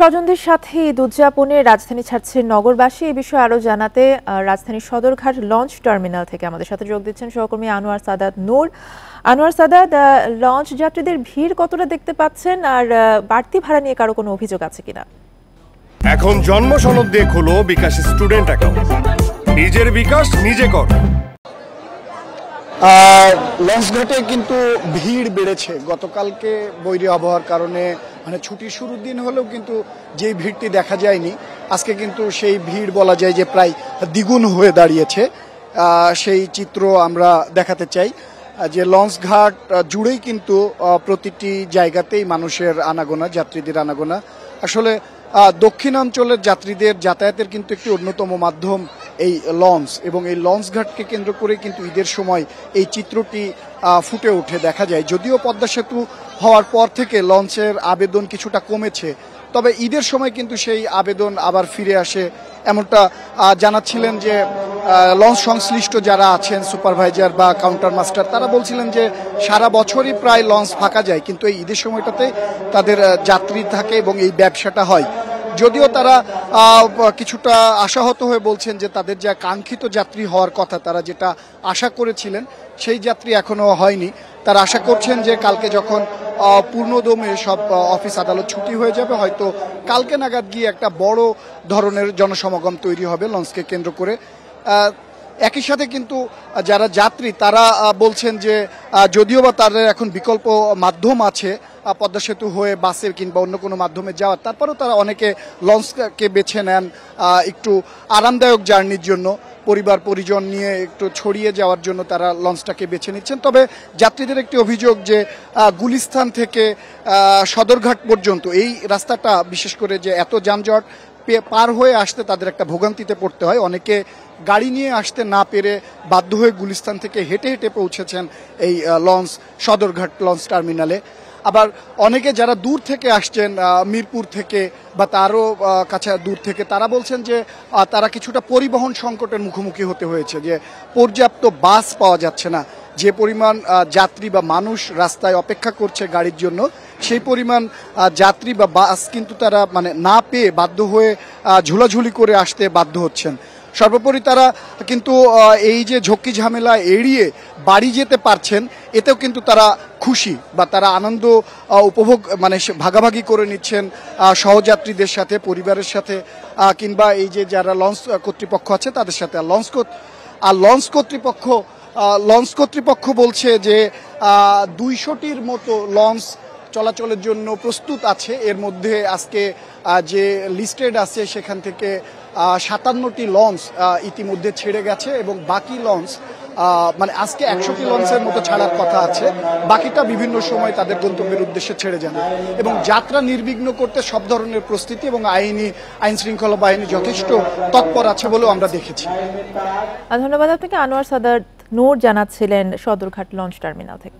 স্বজনদের সাথে ঈদ উদযাপনে রাজধানী ছাড়ছে নগরবাসী। এই বিষয়ে আরো জানাতে রাজধানীর সদরঘাট লঞ্চ টার্মিনাল থেকে আমাদের সাথে যোগ দিচ্ছেন সহকর্মী আনোয়ার সাদাত নূর। আনোয়ার সাদাত, লঞ্চ যাত্রীদের ভিড় কতটা দেখতে পাচ্ছেন, আর বাড়তি ভাড়া নিয়ে কারো কোনো অভিযোগ আছে কিনা? এখন জন্ম সনদ দিয়ে খোলো বিকাশ স্টুডেন্ট অ্যাকাউন্ট। নিজের বিকাশ নিজে কর। লঞ্চঘাটে কিন্তু ভিড় বেড়েছে গতকালকে বৈরী আবহাওয়ার কারণে, মানে ছুটির শুরুর দিন হলেও কিন্তু যেই ভিড়টি দেখা যায়নি, আজকে কিন্তু সেই ভিড় বলা যায় যে প্রায় দ্বিগুণ হয়ে দাঁড়িয়েছে। সেই চিত্র আমরা দেখাতে চাই যে লঞ্চঘাট জুড়েই কিন্তু প্রতিটি জায়গাতেই মানুষের আনাগোনা, যাত্রীদের আনাগোনা। আসলে দক্ষিণাঞ্চলের যাত্রীদের যাতায়াতের কিন্তু একটি অন্যতম মাধ্যম এই লঞ্চ, এবং এই লঞ্চঘাটকে কেন্দ্র করে কিন্তু ঈদের সময় এই চিত্রটি ফুটে ওঠে দেখা যায়। যদিও পদ্মা সেতু হওয়ার পর থেকে লঞ্চের আবেদন কিছুটা কমেছে, তবে ঈদের সময় কিন্তু সেই আবেদন আবার ফিরে আসে, এমনটা জানাচ্ছিলেন যে লঞ্চ সংশ্লিষ্ট যারা আছেন সুপারভাইজার বা কাউন্টার মাস্টার, তারা বলছিলেন যে সারা বছরই প্রায় লঞ্চ ফাঁকা যায়, কিন্তু এই ঈদের সময়টাতে তাদের যাত্রী থাকে এবং এই ব্যবসাটা হয়। যদিও তারা কিছুটা আশাহত হয়ে বলছেন যে তাদের যা কাঙ্ক্ষিত যাত্রী হওয়ার কথা, তারা যেটা আশা করেছিলেন সেই যাত্রী এখনো হয়নি। তারা আশা করছেন যে কালকে যখন পূর্ণদমে সব অফিস আদালত ছুটি হয়ে যাবে, হয়তো কালকে নাগাদ গিয়ে একটা বড় ধরনের জনসমাগম তৈরি হবে লঞ্চকে কেন্দ্র করে। একই সাথে কিন্তু যারা যাত্রী তারা বলছেন যে যদিও বা তাদের এখন বিকল্প মাধ্যম আছে পদ্মা সেতু হয়ে বাসে কিংবা অন্য কোনো মাধ্যমে যাওয়ার, তারপরেও তারা অনেকে লঞ্চকে বেছে নেন একটু আরামদায়ক জার্নির জন্য, পরিবার পরিজন নিয়ে একটু ছড়িয়ে যাওয়ার জন্য তারা লঞ্চটাকে বেছে নিচ্ছেন। তবে যাত্রীদের একটি অভিযোগ যে গুলিস্তান থেকে সদরঘাট পর্যন্ত এই রাস্তাটা, বিশেষ করে যে এত যানজট পার হয়ে আসতে তাদের একটা ভোগান্তিতে পড়তে হয়। অনেকে গাড়ি নিয়ে আসতে না পেরে বাধ্য হয়ে গুলিস্তান থেকে হেঁটে হেঁটে পৌঁছেছেন এই লঞ্চ সদরঘাট লঞ্চ টার্মিনালে। আবার অনেকে যারা দূর থেকে আসছেন মিরপুর থেকে বা তারও কাছে দূর থেকে, তারা বলছেন যে তারা কিছুটা পরিবহন সংকটের মুখোমুখি হতে হয়েছে, যে পর্যাপ্ত বাস পাওয়া যাচ্ছে না। যে পরিমাণ যাত্রী বা মানুষ রাস্তায় অপেক্ষা করছে গাড়ির জন্য, সেই পরিমাণ যাত্রী বা বাস কিন্তু তারা মানে না পেয়ে বাধ্য হয়ে ঝুলাঝুলি করে আসতে বাধ্য হচ্ছেন। সর্বোপরি তারা কিন্তু এই যে ঝক্কি ঝামেলা এড়িয়ে বাড়ি যেতে পারছেন, এতেও কিন্তু তারা খুশি বা তারা আনন্দ উপভোগ মানে ভাগাভাগি করে নিচ্ছেন সহযাত্রীদের সাথে, পরিবারের সাথে, কিংবা এই যে যারা লঞ্চ কর্তৃপক্ষ আছে তাদের সাথে। আর লঞ্চ কর্তৃপক্ষ বলছে যে 200টির মতো লঞ্চ চলাচলের জন্য প্রস্তুত আছে। এর মধ্যে আজকে যে লিস্টেড আছে সেখান থেকে 57টি লঞ্চ ইতিমধ্যে ছেড়ে গেছে, এবং বাকি লঞ্চ মানে আজকে 100টি লঞ্চের মতো ছাড়ার কথা আছে, বাকিটা বিভিন্ন সময় তাদের গন্তব্যের উদ্দেশ্যে ছেড়ে যাবে। এবং যাত্রা নির্বিঘ্ন করতে সব ধরনের প্রস্তুতি এবং আইন শৃঙ্খলা বাহিনী যথেষ্ট তৎপর আছে বলেও আমরা দেখেছি। ধন্যবাদ আপনাকে। আনোয়ার সাদাত নূর জানাচ্ছিলেন সদরঘাট লঞ্চ টার্মিনাল থেকে।